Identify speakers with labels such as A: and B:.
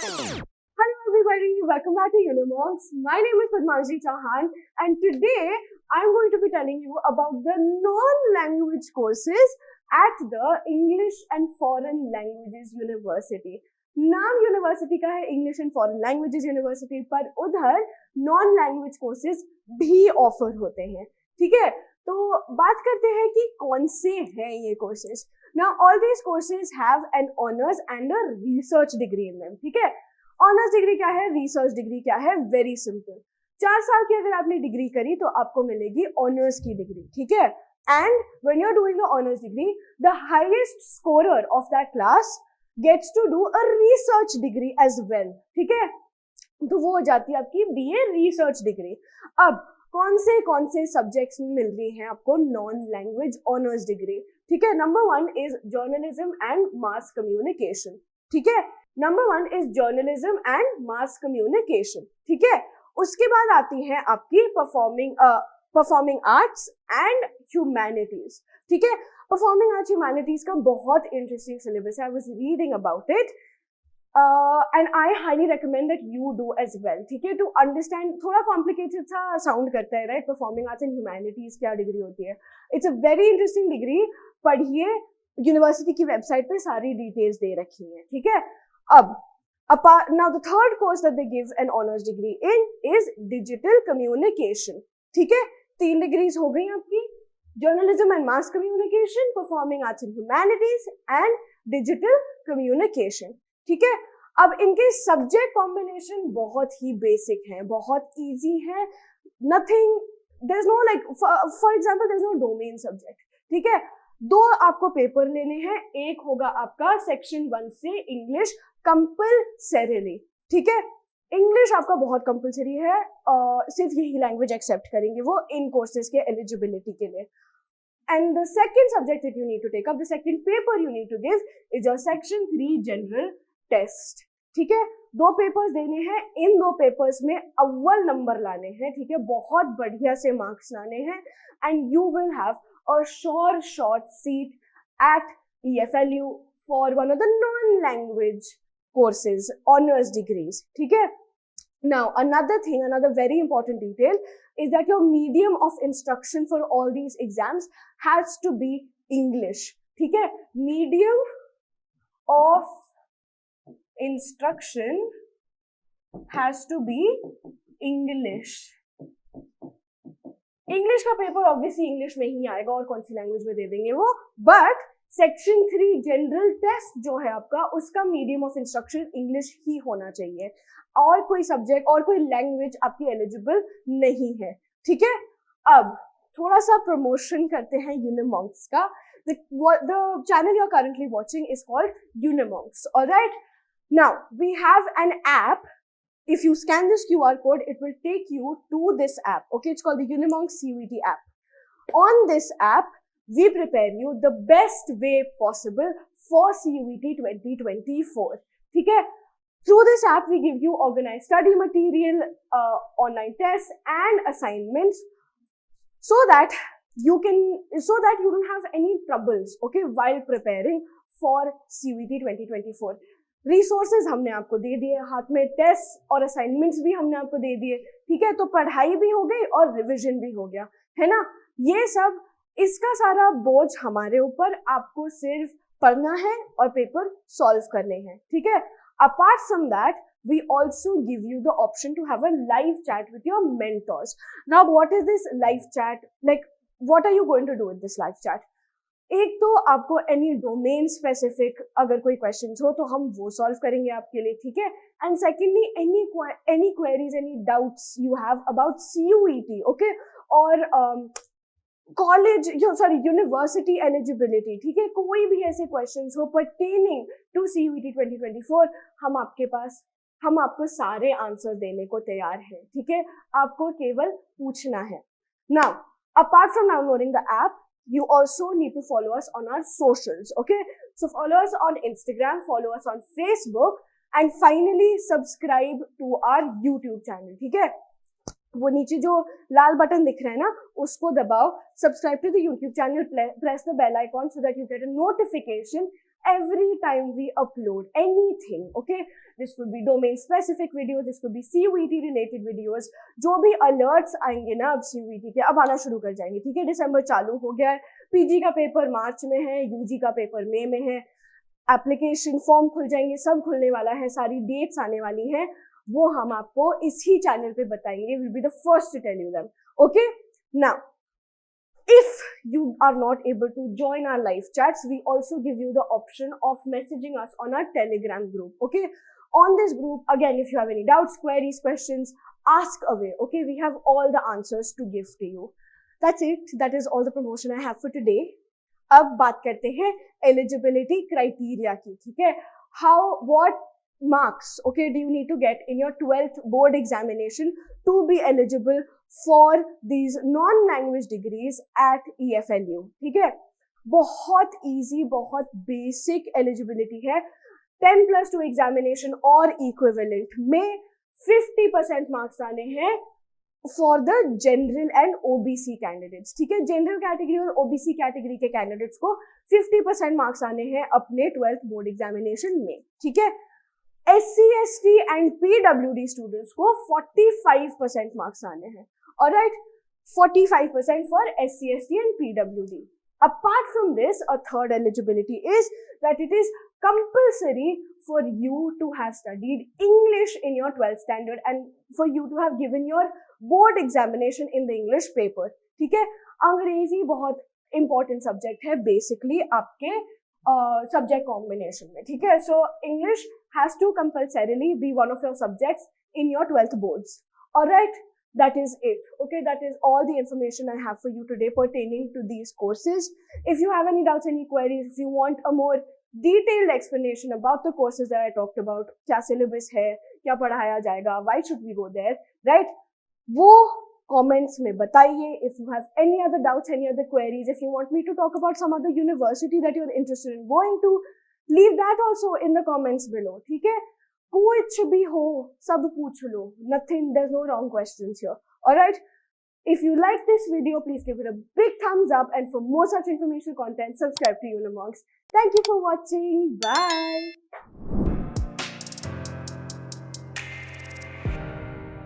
A: Hello everybody, welcome back to Unimogs. My name is Padmanjali Chauhan and today I'm going to be telling you about the non-language courses at the English and Foreign Languages University. नाम university का है English and foreign languages university, पर उधर non language courses भी offer होते हैं. ठीक है, तो बात करते हैं कि कौन से हैं ये courses. Now all these courses have an honors and a research degree in them. ठीक है, ऑनर्स डिग्री क्या है, रिसर्च डिग्री क्या है, वेरी सिंपल. 4 साल की अगर आपने डिग्री करी तो आपको मिलेगी ऑनर्स की डिग्री. ठीक है, and when you are doing the honours degree, the highest scorer of that class gets to do a research degree as well. ठीक है, तो वो हो जाती है आपकी बीए रिसर्च डिग्री. अब कौन से सब्जेक्ट्स में मिल रही हैं आपको नॉन लैंग्वेज ऑनर्स डिग्री. ठीक है, number 1 is journalism and mass communication. ठीक है, number 1 is journalism and mass communication. ठीक है, उसके बाद आती है आपकी परफॉर्मिंग आर्ट्स एंड ह्यूमैनिटीज. ठीक है, परफॉर्मिंग आर्ट्स ह्यूमैनिटीज का बहुत इंटरेस्टिंग सिलेबस है. I was reading about it and I highly recommend that you do as well. ठीक है, टू अंडरस्टैंड, थोड़ा कॉम्प्लिकेटेड सा साउंड करता है right, performing arts and humanities क्या डिग्री होती है. It's a very interesting degree. पढ़िए, यूनिवर्सिटी की वेबसाइट पे सारी डिटेल्स दे रखी हैं. ठीक है, अब now the third course that they give an honors degree in is digital communication. ठीक है, 3 डिग्रीज हो गई आपकी, journalism and mass communication, performing arts and humanities and digital communication. ठीक है, अब इनके सब्जेक्ट कॉम्बिनेशन बहुत ही बेसिक है, बहुत इजी है. Nothing, there is no like, for example there is no domain subject. ठीक है, 2 आपको पेपर लेने हैं. एक होगा आपका सेक्शन 1 से इंग्लिश कंपल्सरीली. ठीक है, इंग्लिश आपका बहुत कंपल्सरी है, सिर्फ यही लैंग्वेज एक्सेप्ट करेंगे वो इन कोर्सेज के एलिजिबिलिटी के लिए. And the second subject that you need to take up, the second paper you need to give is your section 3 general test. ठीक है, 2 पेपर्स देने हैं. इन 2 पेपर्स में अव्वल नंबर लाने हैं. ठीक है, बहुत बढ़िया से मार्क्स लाने हैं and you will have a sure short seat at EFLU for one of the non-language courses, honors degrees. ठीक है, now another thing, another very important detail is that your medium of instruction for all these exams has to be English. ठीक है, medium of instruction has to be English. English का paper obviously English में ही आएगा और कौन सी language में दे देंगे वो, बट सेक्शन 3 जनरल टेस्ट जो है आपका, उसका मीडियम ऑफ इंस्ट्रक्शन इंग्लिश ही होना चाहिए. और कोई सब्जेक्ट और कोई लैंग्वेज आपकी एलिजिबल नहीं है. ठीक है, अब थोड़ा सा प्रमोशन करते हैं यूनिमॉन्क्स का. The channel you are currently watching is called Unimonks. Alright, now we have an app. If you scan this QR code, it will take you to this app. Okay, it's called the Unimonks CUET app. On this app, we prepare you the best way possible for CUET 2024. ठीक है, through this app, we give you organized study material, online tests and assignments, so that you don't have any troubles, okay, while preparing for CUET 2024. Resources हमने आपको दे दिए, हाथ में test और assignments भी हमने आपको दे दिए. ठीक है, तो पढ़ाई भी हो गई और रिवीजन भी हो गया, है ना. ये सब, इसका सारा बोझ हमारे ऊपर, आपको सिर्फ पढ़ना है और पेपर सॉल्व करने हैं. ठीक है, apart from that we also give you the option to have a live chat with your mentors. Now what is this live chat, like what are you going to do with this live chat? एक तो आपको any domain specific अगर कोई questions हो तो हम वो solve करेंगे आपके लिए. ठीक है, and secondly any queries, any doubts you have about CUET, okay, और कॉलेज, यूनिवर्सिटी एलिजिबिलिटी. ठीक है, कोई भी ऐसे क्वेश्चंस हो पर्टेनिंग टू CUET 2024, हम आपको सारे आंसर देने को तैयार हैं. ठीक है, आपको केवल पूछना है. Now apart from downloading the app, you also need to follow us on our socials. Okay, so follow us on Instagram, follow us on Facebook, and finally subscribe to our YouTube channel. ठीक है, वो नीचे जो लाल button दिख रहा है ना, उसको दबाओ. Subscribe to the YouTube channel, press the bell icon so that you get a notification every time we upload anything. Okay, this could be domain specific videos, this could be CUET related videos. जो भी alerts आएंगे ना अब CUET के अब आना शुरू कर जाएंगे. ठीक है, दिसंबर चालू हो गया है, PG का पेपर मार्च में है, UG का पेपर मई में है, एप्लीकेशन फॉर्म खुल जाएंगे, सब खुलने वाला है, सारी डेट्स आने वाली हैं, वो हम आपको इसी चैनल पे बताएंगे. Will be the first to tell you them. Okay, now if you are not able to join our live chats, we also give you the option of messaging us on our Telegram group. Okay, on this group, again, if you have any doubts, queries, questions, ask away. Okay, we have all the answers to give to you. That's it. That is all the promotion I have for today. अब बात करते हैं eligibility criteria की. ठीक है, what marks, okay, do you need to get in your 12th board examination to be eligible for these non-language degrees at EFLU. ठीक है, बहुत easy, बहुत basic eligibility है. 10+2 examination और equivalent में 50% marks आने हैं for the general and OBC candidates. ठीक है, जनरल कैटेगरी और OBC कैटेगरी के कैंडिडेट्स को 50% मार्क्स आने हैं अपने 12th बोर्ड एग्जामिनेशन में. ठीक है, SC, ST and PWD students को 45% मार्क्स आने हैं. Alright, 45% for SC, ST and PWD. Apart from this, a third eligibility is that it is compulsory for you to have studied English in your 12th standard and for you to have given your board examination in the English paper. ठीक है, अंग्रेजी बहुत important subject है basically आपके subject combination में. ठीक है, so English has to compulsorily be one of your subjects in your 12th boards. Alright, that is it. Okay, that is all the information I have for you today pertaining to these courses. If you have any doubts, any queries, if you want a more detailed explanation about the courses that I talked about, क्या syllabus है, क्या पढ़ाया जाएगा, why should we go there, right? वो comments में बताइए. If you have any other doubts, any other queries, if you want me to talk about some other university that you're interested in going to, leave that also in the comments below. ठीक है, कुछ भी हो सब पूछ लो. Nothing, there's no wrong questions here. Alright, if you like this video, please give it a big thumbs up, and for more such informational content, subscribe to UNAMONKS. Thank you for watching. Bye.